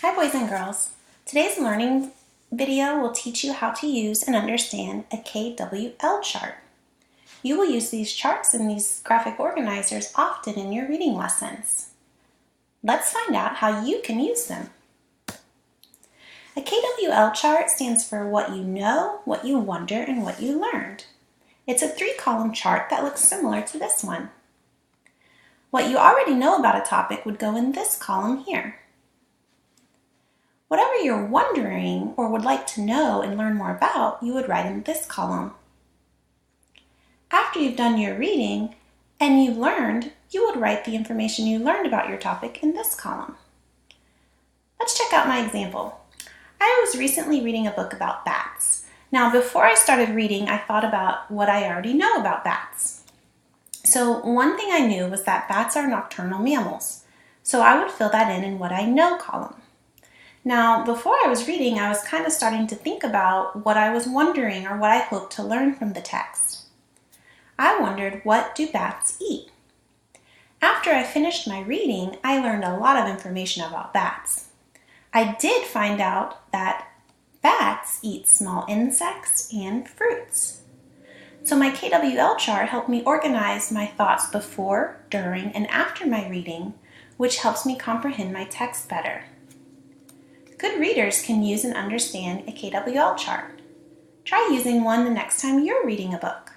Hi boys and girls. Today's learning video will teach you how to use and understand a KWL chart. You will use these charts and these graphic organizers often in your reading lessons. Let's find out how you can use them. A KWL chart stands for what you know, what you wonder, and what you learned. It's a 3-column chart that looks similar to this one. What you already know about a topic would go in this column here. Whatever you're wondering or would like to know and learn more about, you would write in this column. After you've done your reading and you've learned, you would write the information you learned about your topic in this column. Let's check out my example. I was recently reading a book about bats. Now, before I started reading, I thought about what I already know about bats. So one thing I knew was that bats are nocturnal mammals. So I would fill that in what I know column. Now, before I was reading, I was kind of starting to think about what I was wondering or what I hoped to learn from the text. I wondered, what do bats eat? After I finished my reading, I learned a lot of information about bats. I did find out that bats eat small insects and fruits. So my KWL chart helped me organize my thoughts before, during, and after my reading, which helps me comprehend my text better. Good readers can use and understand a KWL chart. Try using one the next time you're reading a book.